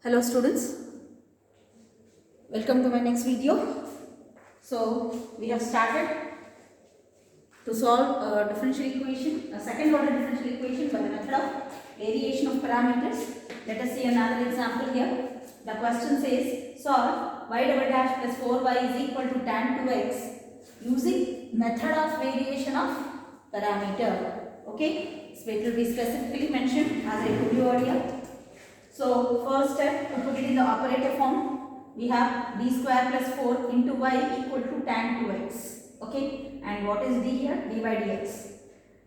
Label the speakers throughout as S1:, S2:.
S1: Hello students, welcome to my next video. So we have started to solve a differential equation, a second order differential equation by the method of variation of parameters. Let us see another example here. The question says solve y double dash plus 4y is equal to tan 2x using method of variation of parameter. Okay, so it will be specifically mentioned as I told you earlier. So first step, to put it in the operator form, we have d square plus 4 into y equal to tan 2x. Okay, and what is d here? D by dx.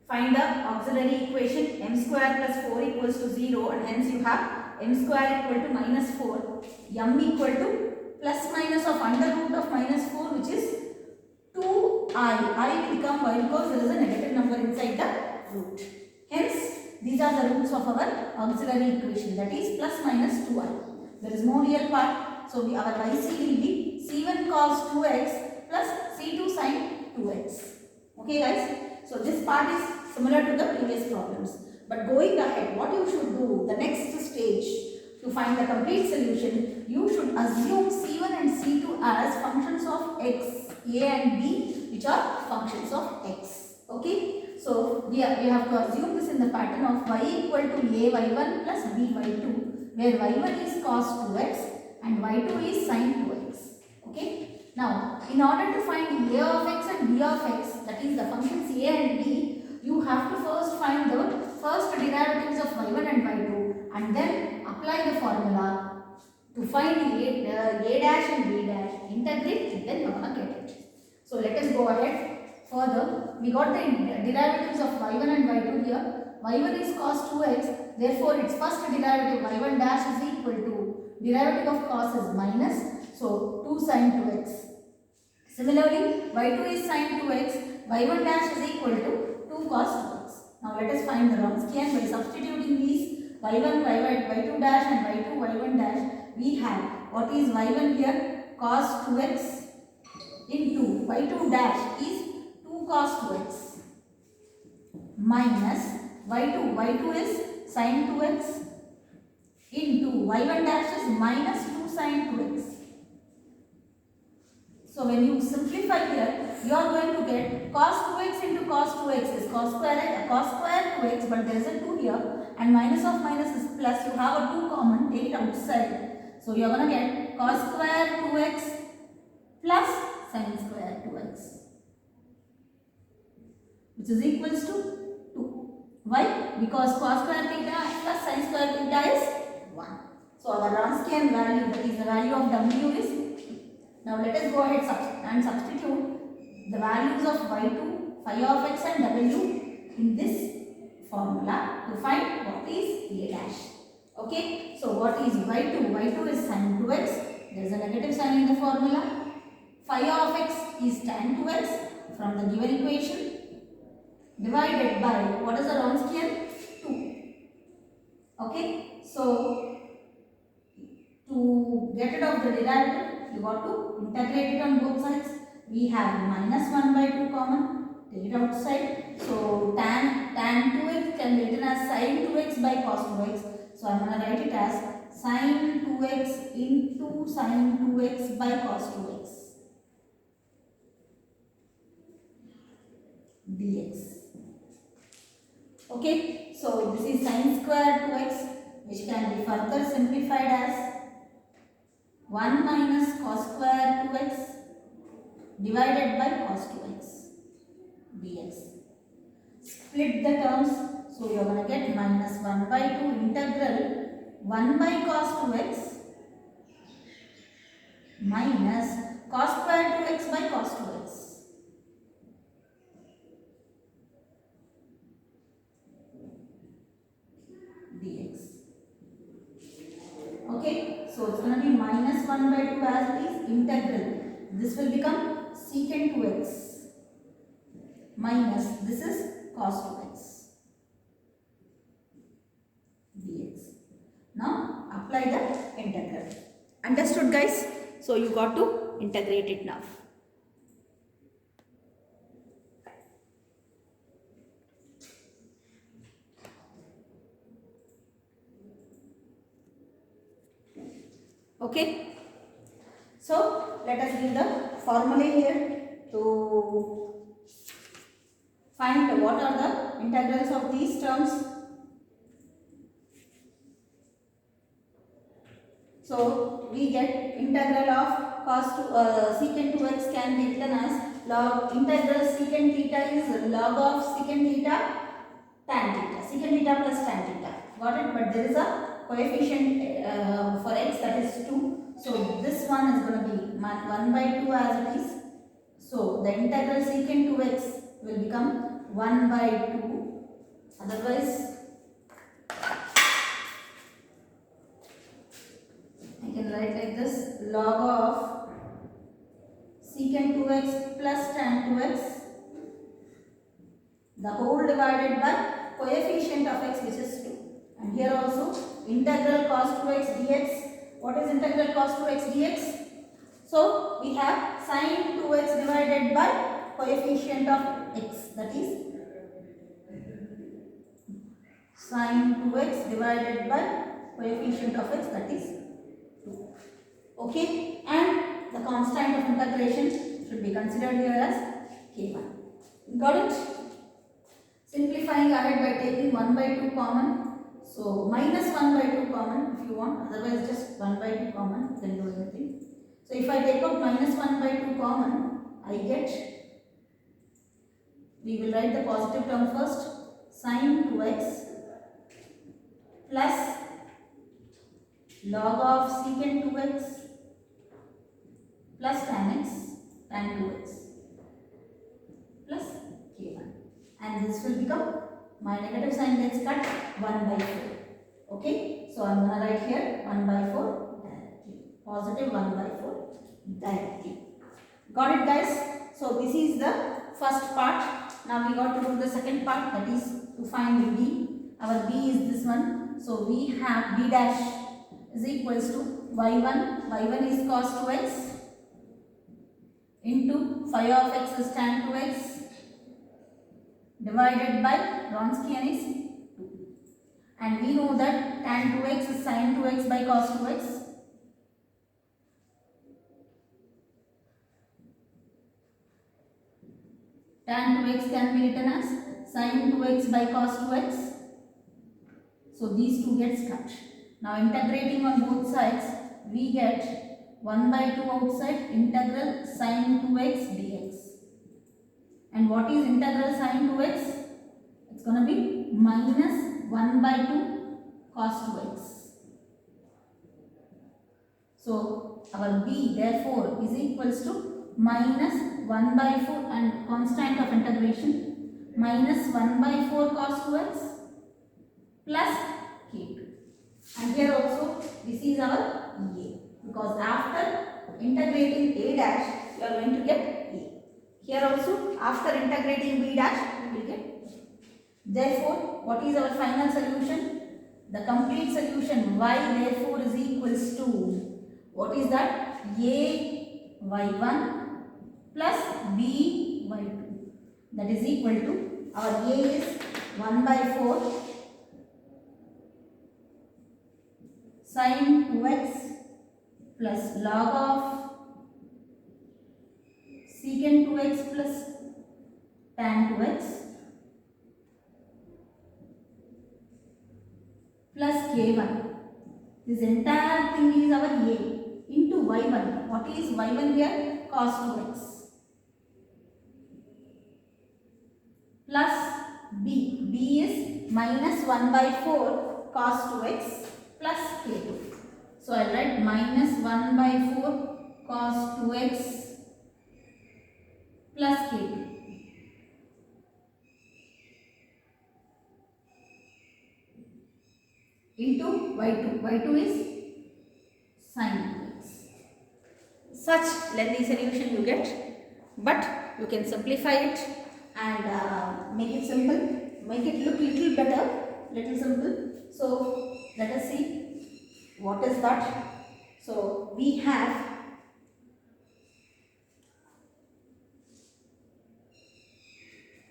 S1: Find the auxiliary equation m square plus 4 equals to 0, and hence you have m square equal to minus 4, m equal to plus minus of under root of minus 4, which is 2i. I will come y because there is a negative number inside the root. Hence these are the roots of our auxiliary equation, that is plus minus 2i. There is no real part, so our yc will be c1 cos 2x plus c2 sin 2x. Okay guys, so this part is similar to the previous problems. But going ahead, what you should do, the next stage to find the complete solution, you should assume c1 and c2 as functions of x, a and b, which are functions of x. Okay. So we have to assume this in the pattern of y equal to a y1 plus b y2, where y1 is cos 2x and y2 is sin 2x. Okay. Now, in order to find a of x and b of x, that is the functions a and b, you have to first find the first derivatives of y1 and y2 and then apply the formula to find a dash and b dash, integrate it, then you are going to get it. So let us go ahead. Further, we got the derivatives of y1 and y2 here. y1 is cos 2x, therefore its first derivative y1 dash is equal to derivative of cos is minus, so 2 sin 2x. Similarly, y2 is sin 2x, y1 dash is equal to 2 cos 2x. Now let us find the Wronskian by substituting these y1, y2 dash and y2, y1 dash. We have what is y1 here, cos 2x into y2 dash is cos 2x minus y2 is sin 2x into y1 dash is minus 2 sin 2x. So when you simplify here, you are going to get cos 2x into cos 2x is cos square 2x, but there is a 2 here, and minus of minus is plus. You have a 2 common, take it outside. So you are going to get cos square 2x plus sin square 2x, which is equals to 2. Why? Because cos square theta plus sin square theta is 1. So our Wronskian value, that is the value of w is 2. Now let us go ahead and substitute the values of y2, phi of x and w in this formula to find what is a dash. Okay. So what is y2? y2 is sin 2x. There is a negative sign in the formula. Phi of x is tan 2x from the given equation, divided by, what is the Wronskian? 2. Okay. So to get rid of the derivative, you got to integrate it on both sides. We have minus 1 by 2 common, take it outside. So tan 2x can be written as sin 2x by cos 2x. So I am going to write it as sin 2x into sin 2x by cos 2x dx. Okay, so this is sin square 2x, which can be further simplified as 1 minus cos square 2x divided by cos 2x dx. Split the terms, so you are going to get minus 1 by 2 integral 1 by cos 2x minus cos square 2x by cos 2x. Dx. Okay, so it's going to be minus 1 by 2 as it is, integral. This will become secant 2x minus this is cos 2x dx. Now apply the integral. Understood guys? So you got to integrate it now. Okay. So let us give the formula here to find what are the integrals of these terms. So we get integral of secant 2x can be written as log integral secant theta is log of secant theta tan theta, secant theta plus tan theta. Got it? But there is a coefficient for x, that is 2. So this one is going to be 1 by 2 as it is. So the integral secant 2x will become 1 by 2. Otherwise I can write like this: log of secant 2x plus tan 2x, the whole divided by coefficient of x, which is 2. And here also integral cos 2x dx. What is integral cos 2x dx? So we have sin 2x divided by coefficient of x, that is sin 2x divided by coefficient of x, that is 2. Okay, and the constant of integration should be considered here as k1. Got it? Simplifying ahead by taking 1 by 2 common. So minus 1 by 2 common if you want, otherwise just 1 by 2 common, you can do anything. So if I take out minus 1 by 2 common, I get, we will write the positive term first, sin 2x plus log of secant 2x plus tan x, tan 2x plus k1. And this will become, my negative sign gets cut, 1 by 4. Okay, so I am going to write here 1 by 4 directly, positive 1 by 4 directly. Got it, guys? So this is the first part. Now we got to do the second part, that is to find b. Our b is this one. So we have b dash is equals to y1. y1 is cos 2x into phi of x is tan 2x divided by Wronskian is 2. And we know that tan 2x is sin 2x by cos 2x. Tan 2x can be written as sin 2x by cos 2x. So these two gets cut. Now integrating on both sides, we get 1 by 2 outside, integral sin 2x dx. And what is integral sin 2x? It's going to be minus 1 by 2 cos 2x. So our b therefore is equals to minus 1 by 4 and constant of integration minus 1 by 4 cos 2x plus k2. And here also this is our a, because after integrating a dash you are going to get a. Here also after integrating b dash we will get a. Therefore what is our final solution? The complete solution y therefore is equals to, what is that? A y1 plus b y2, that is equal to, our a is 1 by 4 sin 2x plus log of secant 2x plus tan 2x plus k1. This entire thing is our a into y1. What is y1 here? Cos 2x plus b. b is minus 1 by 4 cos 2x plus k2. So I write minus 1 by 4 cos 2x plus k2 into y2. y2 is sin 2x. Such lengthy solution you get, but you can simplify it and make it simple, make it look little better, little simple. So let us see what is that. So we have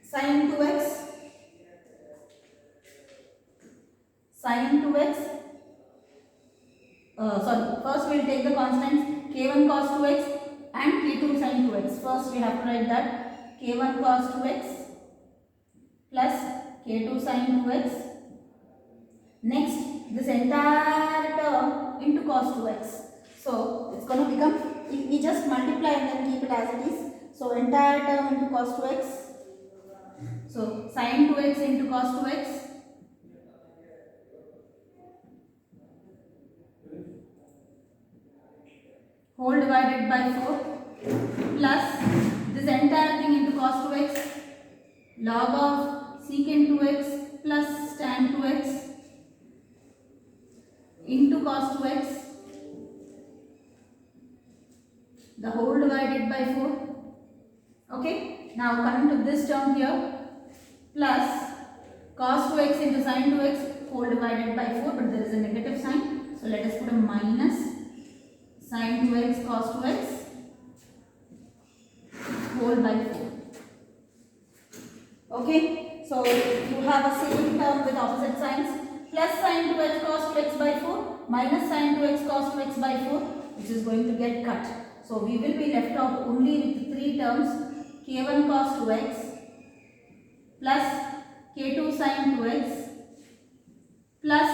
S1: sin 2x first we will take the constants k1 cos 2x and k2 sin 2x. First we have to write that k1 cos 2x plus k2 sin 2x. Next, this entire term into cos 2x. So it's going to become, we just multiply and then keep it as it is. So entire term into cos 2x. So sin 2x into cos 2x. Whole divided by 4 plus this entire thing into cos 2x, log of secant 2x plus tan 2x into cos 2x, the whole divided by 4. Okay, now coming to this term here, plus cos 2x into sin 2x whole divided by 4, but there is a negative sign, so let us put a minus sin 2x cos 2x whole by 4. Okay, so you have a same term with opposite signs, plus sin 2x cos 2x by 4 minus sin 2x cos 2x by 4, which is going to get cut. So we will be left out only with 3 terms, k1 cos 2x plus k2 sin 2x plus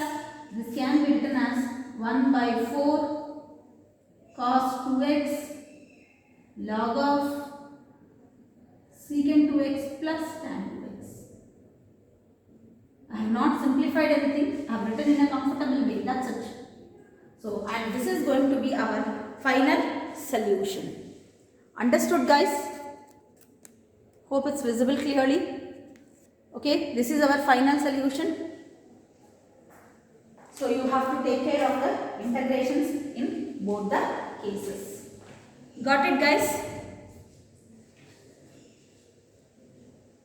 S1: this can be written as 1 by 4 cos 2x log of secant 2x plus tan 2x. I have not simplified anything, I have written in a comfortable way, that's it. So, and this is going to be our final solution. Understood, guys? Hope it's visible clearly. Okay, this is our final solution. So, you have to take care of the integrations in both the cases. Got it, guys?